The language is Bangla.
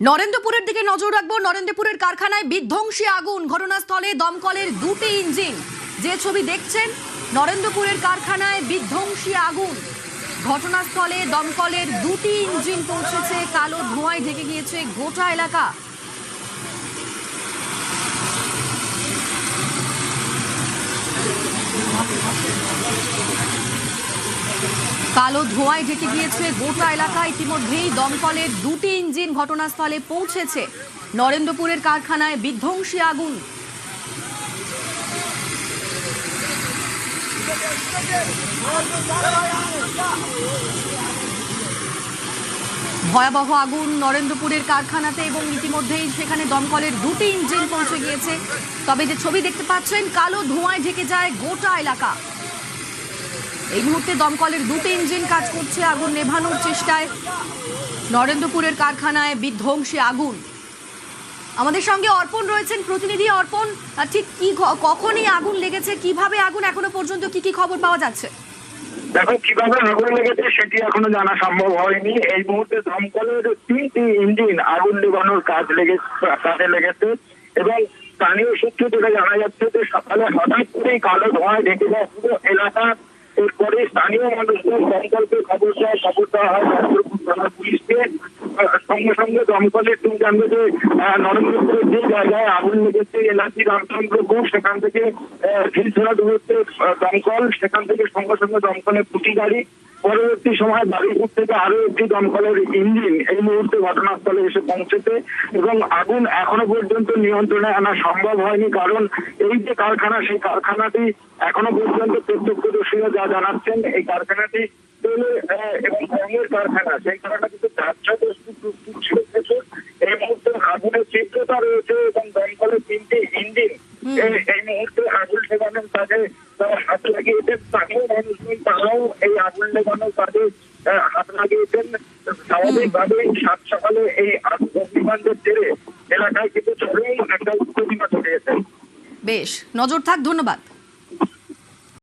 নরেন্দ্রপুরের দিকে নজর রাখবো। নরেন্দ্রপুরের কারখানায় বিধ্বংসী আগুন, ঘটনাস্থলে দমকলের দুটি ইঞ্জিন। যে ছবি দেখছেন, নরেন্দ্রপুরের কারখানায় বিধ্বংসী আগুন, ঘটনাস্থলে দমকলের দুটি ইঞ্জিন পৌঁছেছে, কালো ধোঁয়ায় ঢেকে গিয়েছে গোটা এলাকা। কালো ধোঁয়ায় ঢেকে গিয়েছে গোটা এলাকা। ইতিমধ্যেই দমকলের দুটি ইঞ্জিন ঘটনাস্থলে পৌঁছেছে। নরেন্দ্রপুরের কারখানায় বিধ্বংসী আগুন। ভয়াবহ আগুন নরেন্দ্রপুরের কারখানাতে এবং ইতিমধ্যেই সেখানে দমকলের দুটি ইঞ্জিন পৌঁছে গিয়েছে। তবে যে ছবি দেখতে পাচ্ছেন, কালো ধোঁয়ায় ঢেকে যায় গোটা এলাকা। এই মুহূর্তে দমকলের দুটি ইঞ্জিন কাজ করছে আগুন নেভানোর চেষ্টায়। নরেন্দ্রপুরের কারখানায় বিধ্বংসী আগুন। আমাদের সঙ্গে অর্পণ রয়েছেন, প্রতিনিধি অর্পণ। ঠিক কি কখনই আগুন লেগেছে, কিভাবে আগুন, এখনো পর্যন্ত কি কি খবর পাওয়া যাচ্ছে? দেখো, কিভাবে আগুন লেগেছে সেটি এখনো জানা সম্ভব হয়নি। এই মুহূর্তে দমকলের তিনটি ইঞ্জিন আগুন নেভানোর কাজে লেগেছে এবং স্থানীয় সূত্রে যেটা জানা যাচ্ছে যে সকালে হঠাৎ করেই কালো ধোঁয়ায় ঢেকে যায় পুরো এলাকা। এরপরে স্থানীয় মানুষদের দমকলকে খবর দেওয়া হয় নরেন্দ্রপুর থানার পুলিশকে। সঙ্গে সঙ্গে দমকলের টিম জানবে যে নরেন্দ্রপুরের যে জায়গায় আগুন লেগেছে এলাকি রামচন্দ্রপুর, সেখান থেকে ঢিলছড়া দূরত্বে দমকল, সেখান থেকে সঙ্গে সঙ্গে দমকলের দুটি গাড়ি, পরবর্তী সময় বারুইপুর থেকে আরো একটি দমকলের ইঞ্জিন এই মুহূর্তে ঘটনাস্থলে এসে পৌঁছেছে এবং আগুন এখনো পর্যন্ত নিয়ন্ত্রণে আনা সম্ভব হয়নি। কারণ এই যে কারখানা, সেই কারখানাটি এখনো পর্যন্ত প্রত্যক্ষদর্শীরা যা জানাচ্ছেন, এই কারখানাটি এবং রঙের কারখানা, সেই কারণে কিন্তু প্রস্তুত ছিল প্রচুর। এই মুহূর্তে আগুনের তীব্রতা রয়েছে এবং দমকলের তিনটি ইঞ্জিন এই মুহূর্তে আগুন নেভানোর কাজে হাত লাগিয়েছেন। স্থানীয় মানুষজন তারাও এই আগুন নেভানোর কাজে হাত লাগিয়েছেন। স্বাভাবিকভাবেই সাত সকালে এই অগ্নিকাণ্ডের জেরে এলাকায় কিন্তু চরম একটা উত্তেজনা ছড়িয়েছে। বেশ, নজর থাক, ধন্যবাদ।